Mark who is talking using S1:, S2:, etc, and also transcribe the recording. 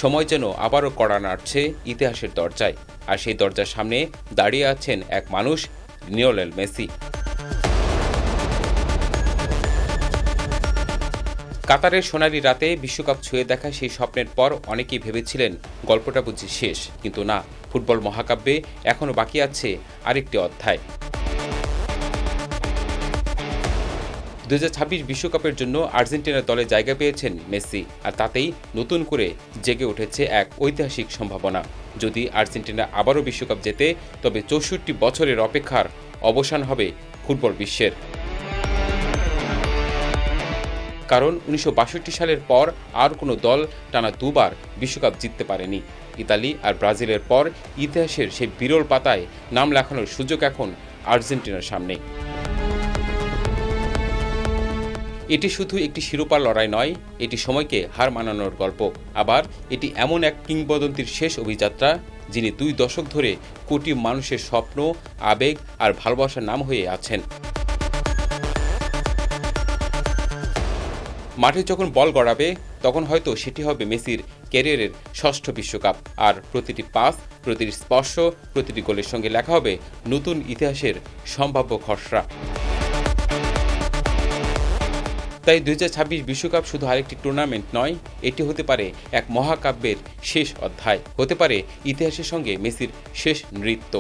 S1: সময় যেন আবারও কড়া নাড়ছে ইতিহাসের দরজায়, আর সেই দরজার সামনে দাঁড়িয়ে আছেন এক মানুষ, লিওনেল মেসি। কাতারের সোনালি রাতে বিশ্বকাপ ছুঁয়ে দেখা সেই স্বপ্নের পর অনেকেই ভেবেছিলেন গল্পটা বুঝি শেষ, কিন্তু না, ফুটবল মহাকাব্যে এখনও বাকি আছে আরেকটি অধ্যায়। 2026 বিশ্বকাপের জন্য আর্জেন্টিনার দলে জায়গা পেয়েছেন মেসি, আর তাতেই নতুন করে জেগে উঠেছে এক ঐতিহাসিক সম্ভাবনা। যদি আর্জেন্টিনা আবারও বিশ্বকাপ জেতে, তবে 64 বছরের অপেক্ষার অবসান হবে ফুটবল বিশ্বের। কারণ 1962 সালের পর আর কোনো দল টানা দুবার বিশ্বকাপ জিততে পারেনি। ইতালি আর ব্রাজিলের পর ইতিহাসের সেই বিরল পাতায় নাম লেখানোর সুযোগ এখন আর্জেন্টিনার সামনে। এটি শুধু একটি শিরোপার লড়াই নয়, এটি সময়কে হার মানানোর গল্প। আবার এটি এমন এক কিংবদন্তির শেষ অভিযাত্রা, যিনি 2 দশক ধরে কোটি মানুষের স্বপ্ন, আবেগ আর ভালোবাসার নাম হয়ে আছেন। মাঠে যখন বল গড়াবে, তখন হয়তো সেটি হবে মেসির ক্যারিয়ারের 6ষ্ঠ বিশ্বকাপ, আর প্রতিটি পাস, প্রতিটি স্পর্শ, প্রতিটি গোলের সঙ্গে লেখা হবে নতুন ইতিহাসের সম্ভাব্য খসড়া। তাই 2026 বিশ্বকাপ শুধু আরেকটি টুর্নামেন্ট নয়, এটি হতে পারে এক মহাকাব্যের শেষ অধ্যায়, হতে পারে ইতিহাসের সঙ্গে মেসির শেষ নৃত্য।